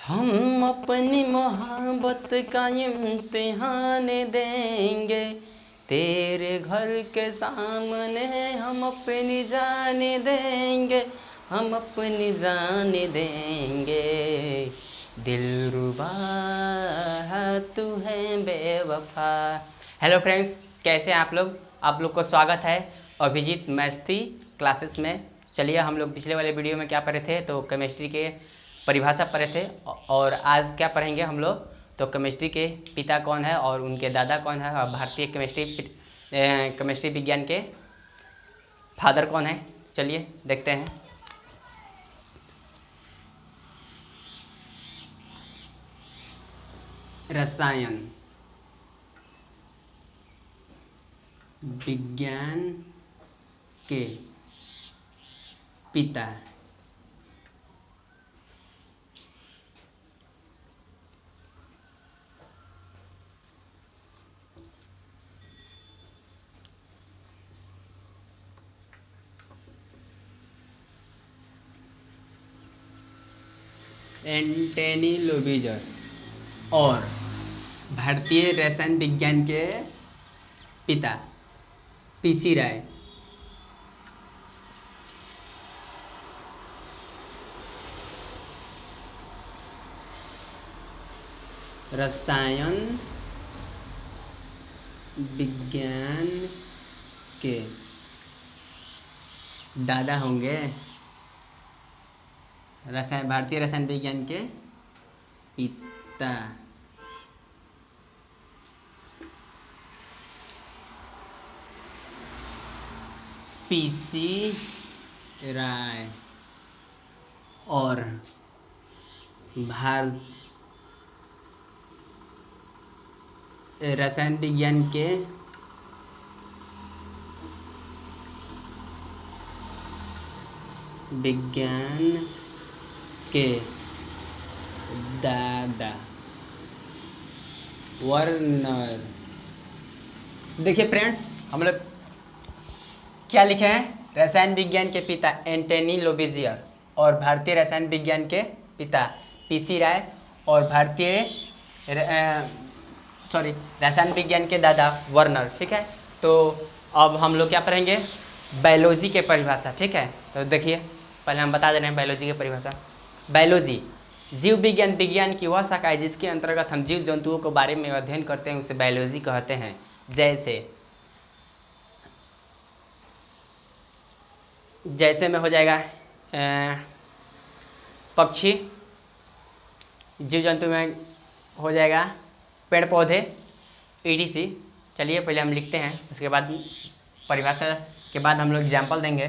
हम अपनी मोहब्बत का इम्तिहान देंगे, तेरे घर के सामने हम अपनी जान देंगे, हम अपनी जान देंगे। दिलरुबा तू है बेवफा। हेलो फ्रेंड्स, कैसे हैं आप लोग? आप लोग को स्वागत है अभिजीत मैथ्स क्लासेस में। चलिए, हम लोग पिछले वाले वीडियो में क्या पढ़े थे, तो केमिस्ट्री के परिभाषा पढ़े थे। और आज क्या पढ़ेंगे हम लोग, तो केमिस्ट्री के पिता कौन है और उनके दादा कौन है, और भारतीय केमिस्ट्री विज्ञान के फादर कौन है। चलिए देखते हैं। रसायन विज्ञान के पिता एंटनी लोविजर, और भारतीय रसायन विज्ञान के पिता पीसी राय। रसायन विज्ञान के दादा होंगे भारतीय रसायन विज्ञान के पिता पीसी राय, और रसायन विज्ञान के दादा वर्नर। देखिए फ्रेंड्स, हम लोग क्या लिखे हैं? रसायन विज्ञान के पिता एंटनी लोविजियर, और भारतीय रसायन विज्ञान के पिता पीसी राय, और रसायन विज्ञान के दादा वर्नर। ठीक है, तो अब हम लोग क्या पढ़ेंगे? बायोलॉजी के परिभाषा। ठीक है, तो देखिए, पहले हम बता दे रहे हैं बायोलॉजी की परिभाषा। बायोलॉजी जीव विज्ञान विज्ञान की वह शाखा है जिसके अंतर्गत हम जीव जंतुओं के बारे में अध्ययन करते हैं, उसे बायोलॉजी कहते हैं। जैसे में हो जाएगा पक्षी, जीव जंतु में हो जाएगा पेड़ पौधे, ETC। चलिए पहले हम लिखते हैं, उसके बाद परिभाषा के बाद हम लोग एग्जाम्पल देंगे।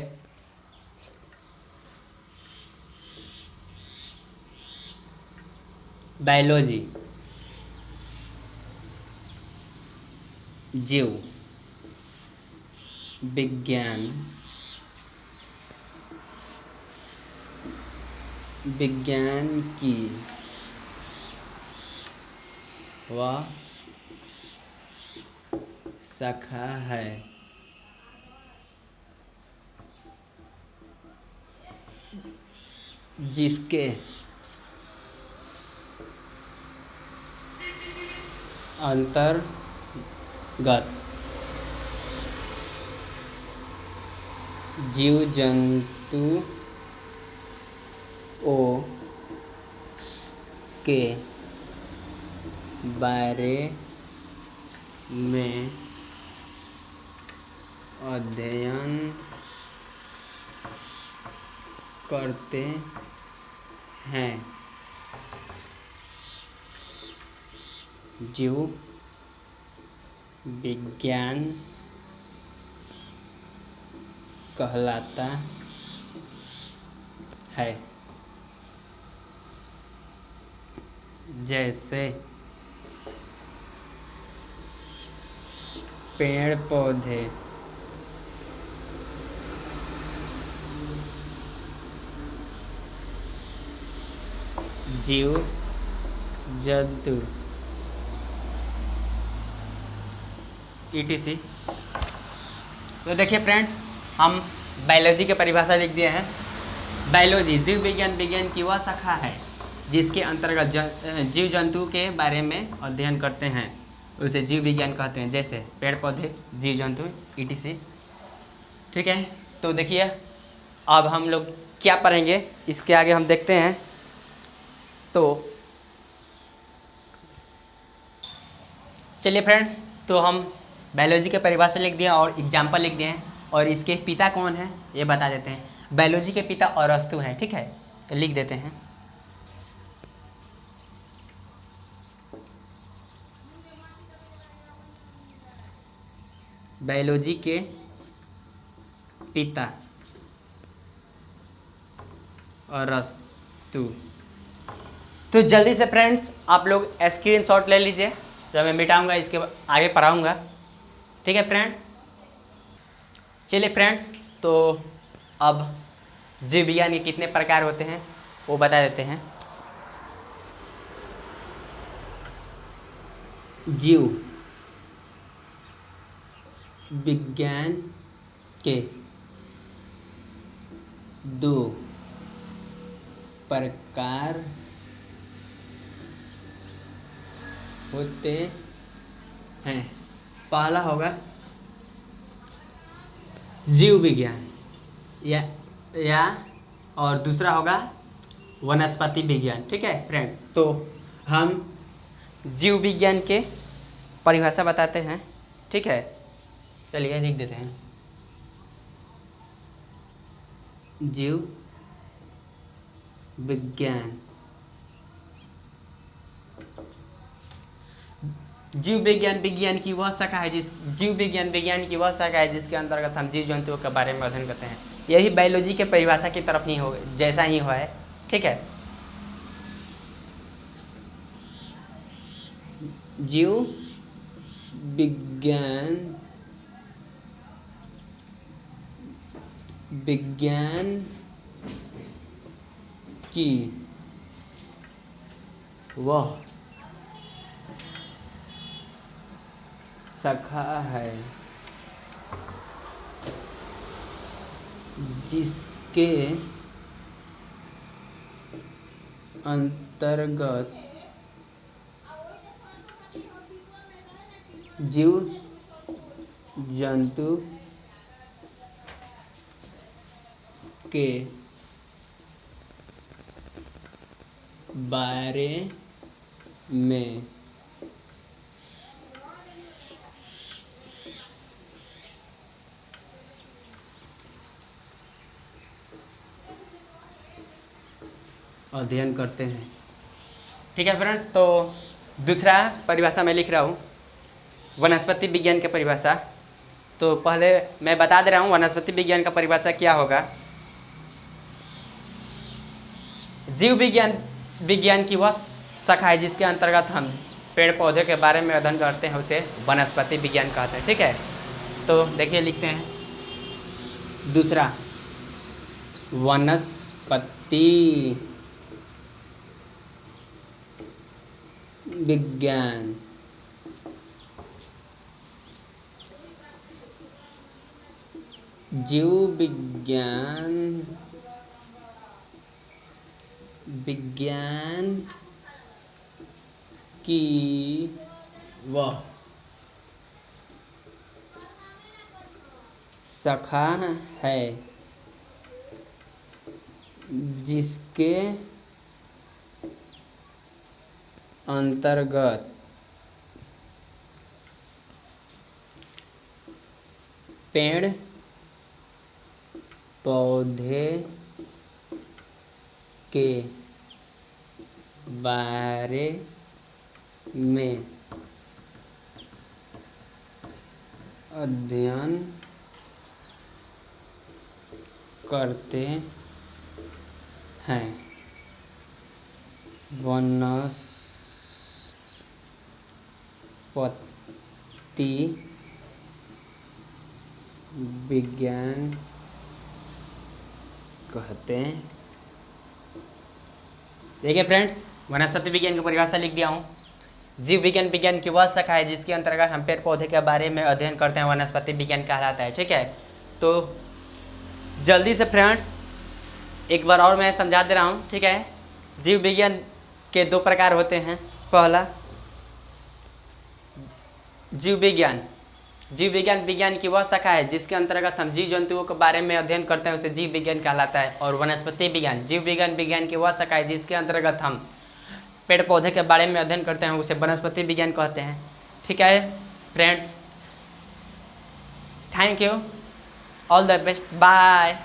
बायोलॉजी जीव विज्ञान की वह शाखा है जिसके अंतर्गत जीव जंतुओं के बारे में अध्ययन करते हैं। जीव विज्ञान कहलाता है। जैसे पेड़ पौधे, जीव जंतु, ETC। तो देखिए फ्रेंड्स, हम बायोलॉजी की परिभाषा लिख दिए हैं। बायोलॉजी जीव विज्ञान विज्ञान की वह शाखा है जिसके अंतर्गत जीव जंतु के बारे में अध्ययन करते हैं उसे जीव विज्ञान कहते हैं, जैसे पेड़ पौधे, जीव जंतु etc। ठीक है, तो देखिए अब हम लोग क्या पढ़ेंगे इसके आगे हम देखते हैं। तो चलिए फ्रेंड्स, तो हम बायोलॉजी के परिभाषा लिख दिए और एग्जाम्पल लिख दिए हैं, और इसके पिता कौन है ये बता देते हैं। बायोलॉजी के पिता अरस्तु हैं, ठीक है, तो लिख देते हैं। बायोलॉजी के पिता अरस्तु। तो जल्दी से फ्रेंड्स आप लोग स्क्रीनशॉट ले लीजिए, जब मैं मिटाऊंगा इसके आगे पढ़ाऊंगा, ठीक है फ्रेंड्स। चलिए फ्रेंड्स, तो अब जीव विज्ञान के कितने प्रकार होते हैं वो बता देते हैं। जीव विज्ञान के 2 प्रकार होते हैं। पहला होगा जीव विज्ञान या और दूसरा होगा वनस्पति विज्ञान, ठीक है फ्रेंड। तो हम जीव विज्ञान के परिभाषा बताते हैं, ठीक है, चलिए लिख देते हैं। जीव विज्ञान, जीव विज्ञान की वह शाखा है जिसके अंतर्गत हम जीव जंतुओं के बारे में अध्ययन करते हैं। यही बायोलॉजी के परिभाषा की तरफ ही हो, जैसा ही हुआ है, ठीक है। जीव विज्ञान की वह शाखा है जिसके अंतर्गत जीव जंतु के बारे में अध्ययन करते हैं, ठीक है फ्रेंड्स। तो दूसरा परिभाषा मैं लिख रहा हूँ, वनस्पति विज्ञान की परिभाषा। तो पहले मैं बता दे रहा हूँ वनस्पति विज्ञान का परिभाषा क्या होगा। जीव विज्ञान की वह शाखा है जिसके अंतर्गत हम पेड़ पौधे के बारे में अध्ययन करते हैं, उसे वनस्पति विज्ञान कहते हैं, ठीक है। तो देखिए लिखते हैं दूसरा, वनस्पति विज्ञान जीव विज्ञान की वह शाखा है जिसके अंतर्गत पेड़ पौधे के बारे में अध्ययन करते हैं। वनस्पति विज्ञान कहते हैं। देखिए फ्रेंड्स, वनस्पति विज्ञान की परिभाषा लिख दिया हूँ। जीव विज्ञान की वह शाखा है जिसके अंतर्गत हम पेड़ पौधे के बारे में अध्ययन करते हैं, वनस्पति विज्ञान कहलाता है, ठीक है। तो जल्दी से फ्रेंड्स एक बार और मैं समझा दे रहा हूँ, ठीक है। जीव के दो प्रकार होते हैं। पहला जीव विज्ञान। जीव विज्ञान विज्ञान की वह शाखा है जिसके अंतर्गत हम जीव जंतुओं के बारे में अध्ययन करते हैं, उसे जीव विज्ञान कहलाता है। और वनस्पति विज्ञान, जीव विज्ञान विज्ञान की वह शाखा है जिसके अंतर्गत हम पेड़ पौधे के बारे में अध्ययन करते हैं, उसे वनस्पति विज्ञान कहते हैं। ठीक है friends, thank you, all the best, bye.